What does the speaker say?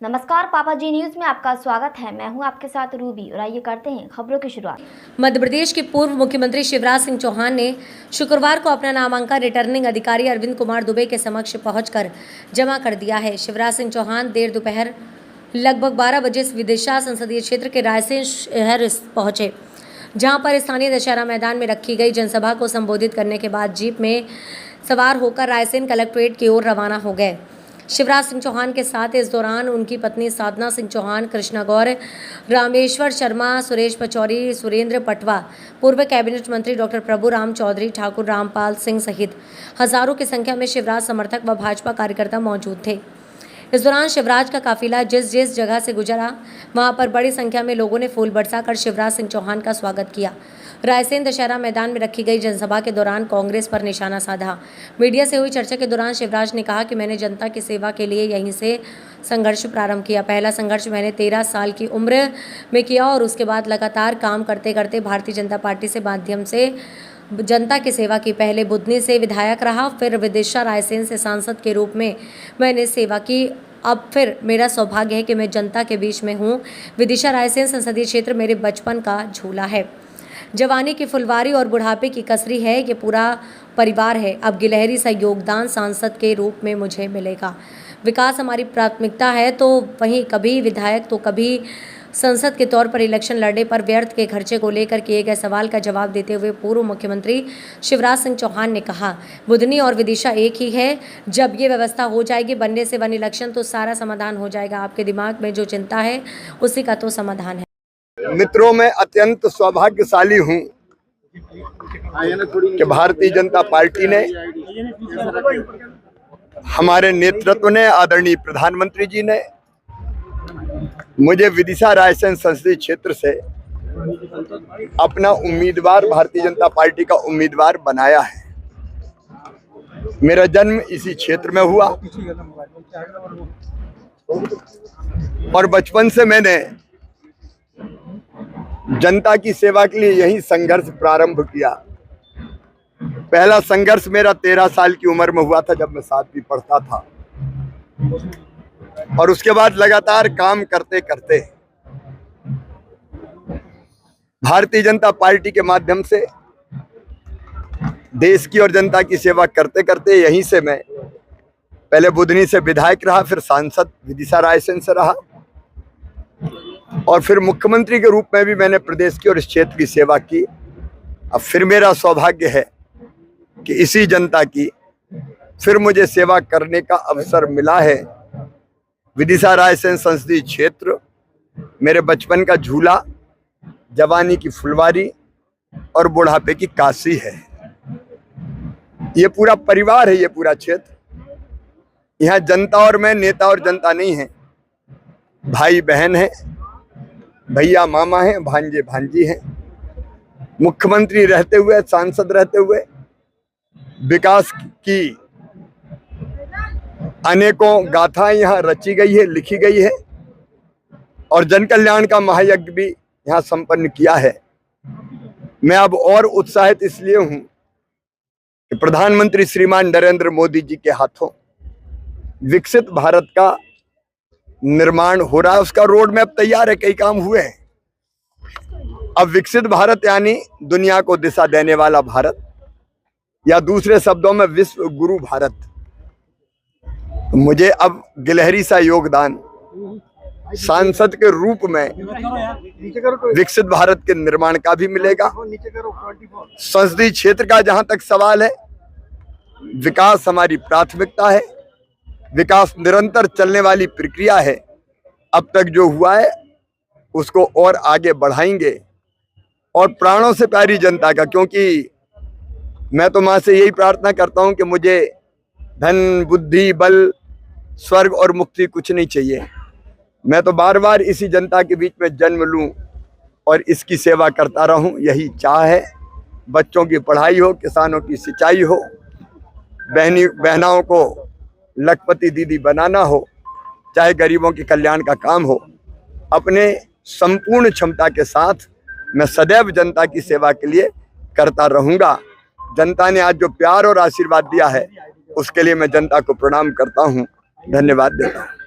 नमस्कार, पापा जी न्यूज में आपका स्वागत है। मैं हूं आपके साथ रूबी और आइए करते हैं खबरों की शुरुआत। मध्य प्रदेश के पूर्व मुख्यमंत्री शिवराज सिंह चौहान ने शुक्रवार को अपना नामांकन रिटर्निंग अधिकारी अरविंद कुमार दुबे के समक्ष पहुंचकर जमा कर दिया है। शिवराज सिंह चौहान देर दोपहर लगभग 12 बजे विदिशा संसदीय क्षेत्र के रायसेन शहर पहुंचे, जहां पर स्थानीय दशहरा मैदान में रखी गई जनसभा को संबोधित करने के बाद जीप में सवार होकर रायसेन कलेक्ट्रेट की ओर रवाना हो गए। शिवराज सिंह चौहान के साथ इस दौरान उनकी पत्नी साधना सिंह चौहान, कृष्णा गौर, रामेश्वर शर्मा, सुरेश पचौरी, सुरेंद्र पटवा, पूर्व कैबिनेट मंत्री डॉक्टर प्रभुराम चौधरी, ठाकुर रामपाल सिंह सहित हजारों की संख्या में शिवराज समर्थक व भाजपा कार्यकर्ता मौजूद थे। इस दौरान शिवराज का काफिला जिस जिस जगह से गुजरा, वहां पर बड़ी संख्या में लोगों ने फूल बरसाकर शिवराज सिंह चौहान का स्वागत किया। रायसेन दशहरा मैदान में रखी गई जनसभा के दौरान कांग्रेस पर निशाना साधा। मीडिया से हुई चर्चा के दौरान शिवराज ने कहा कि मैंने जनता की सेवा के लिए यहीं से संघर्ष प्रारंभ किया। पहला संघर्ष मैंने 13 साल की उम्र में किया और उसके बाद लगातार काम करते करते भारतीय जनता पार्टी से माध्यम से जनता की सेवा की। पहले बुधनी से विधायक रहा, फिर विदिशा रायसेन से सांसद के रूप में मैंने सेवा की। अब फिर मेरा सौभाग्य है कि मैं जनता के बीच में हूँ। विदिशा रायसेन संसदीय क्षेत्र मेरे बचपन का झूला है, जवानी की फुलवारी और बुढ़ापे की कसरी है। ये पूरा परिवार है। अब गिलहरी सा योगदान सांसद के रूप में मुझे मिलेगा। विकास हमारी प्राथमिकता है, तो वहीं कभी विधायक तो कभी संसद के तौर पर इलेक्शन लड़ने पर व्यर्थ के खर्चे को लेकर किए गए सवाल का जवाब देते हुए पूर्व मुख्यमंत्री शिवराज सिंह चौहान ने कहा, बुधनी और विदिशा एक ही है। जब ये व्यवस्था हो जाएगी बनने से वन इलेक्शन, तो सारा समाधान हो जाएगा। आपके दिमाग में जो चिंता है उसी का तो समाधान है। मित्रों, मैं अत्यंत सौभाग्यशाली हूं कि भारतीय जनता पार्टी ने, हमारे नेतृत्व ने, आदरणीय प्रधानमंत्री जी ने मुझे विदिशा रायसेन संसदीय क्षेत्र से अपना उम्मीदवार, भारतीय जनता पार्टी का उम्मीदवार बनाया है। मेरा जन्म इसी क्षेत्र में हुआ और बचपन से मैंने जनता की सेवा के लिए यही संघर्ष प्रारंभ किया। पहला संघर्ष मेरा 13 साल की उम्र में हुआ था, जब मैं 7वीं पढ़ता था, और उसके बाद लगातार काम करते करते भारतीय जनता पार्टी के माध्यम से देश की और जनता की सेवा करते करते यहीं से मैं पहले बुधनी से विधायक रहा, फिर सांसद विदिशा रायसेन से रहा, और फिर मुख्यमंत्री के रूप में भी मैंने प्रदेश की और इस क्षेत्र की सेवा की। अब फिर मेरा सौभाग्य है कि इसी जनता की फिर मुझे सेवा करने का अवसर मिला है। विदिशा रायसेन संसदीय क्षेत्र मेरे बचपन का झूला, जवानी की फुलवारी और बुढ़ापे की काशी है। ये पूरा परिवार है, ये पूरा क्षेत्र। यहाँ जनता और मैं, नेता और जनता नहीं है, भाई बहन है, भैया मामा हैं, भांजे भांजी हैं। मुख्यमंत्री रहते हुए, सांसद रहते हुए विकास की अनेकों गाथाएं यहाँ रची गई है, लिखी गई है, और जन कल्याण का महायज्ञ भी यहाँ संपन्न किया है। मैं अब और उत्साहित इसलिए हूँ कि प्रधानमंत्री श्रीमान नरेंद्र मोदी जी के हाथों विकसित भारत का निर्माण हो रहा है। उसका रोड मैप तैयार है, कई काम हुए हैं। अब विकसित भारत यानी दुनिया को दिशा देने वाला भारत, या दूसरे शब्दों में विश्व गुरु भारत। मुझे अब गिलहरी सा योगदान सांसद के रूप में विकसित भारत के निर्माण का भी मिलेगा। संसदीय क्षेत्र का जहां तक सवाल है, विकास हमारी प्राथमिकता है। विकास निरंतर चलने वाली प्रक्रिया है। अब तक जो हुआ है उसको और आगे बढ़ाएंगे, और प्राणों से प्यारी जनता का, क्योंकि मैं तो मां से यही प्रार्थना करता हूं कि मुझे धन, बुद्धि, बल, स्वर्ग और मुक्ति कुछ नहीं चाहिए। मैं तो बार बार इसी जनता के बीच में जन्म लूं और इसकी सेवा करता रहूं, यही चाह है। बच्चों की पढ़ाई हो, किसानों की सिंचाई हो, बहनाओं को लखपति दीदी बनाना हो, चाहे गरीबों के कल्याण का काम हो, अपने संपूर्ण क्षमता के साथ मैं सदैव जनता की सेवा के लिए करता रहूंगा। जनता ने आज जो प्यार और आशीर्वाद दिया है, उसके लिए मैं जनता को प्रणाम करता हूं, धन्यवाद देता हूं।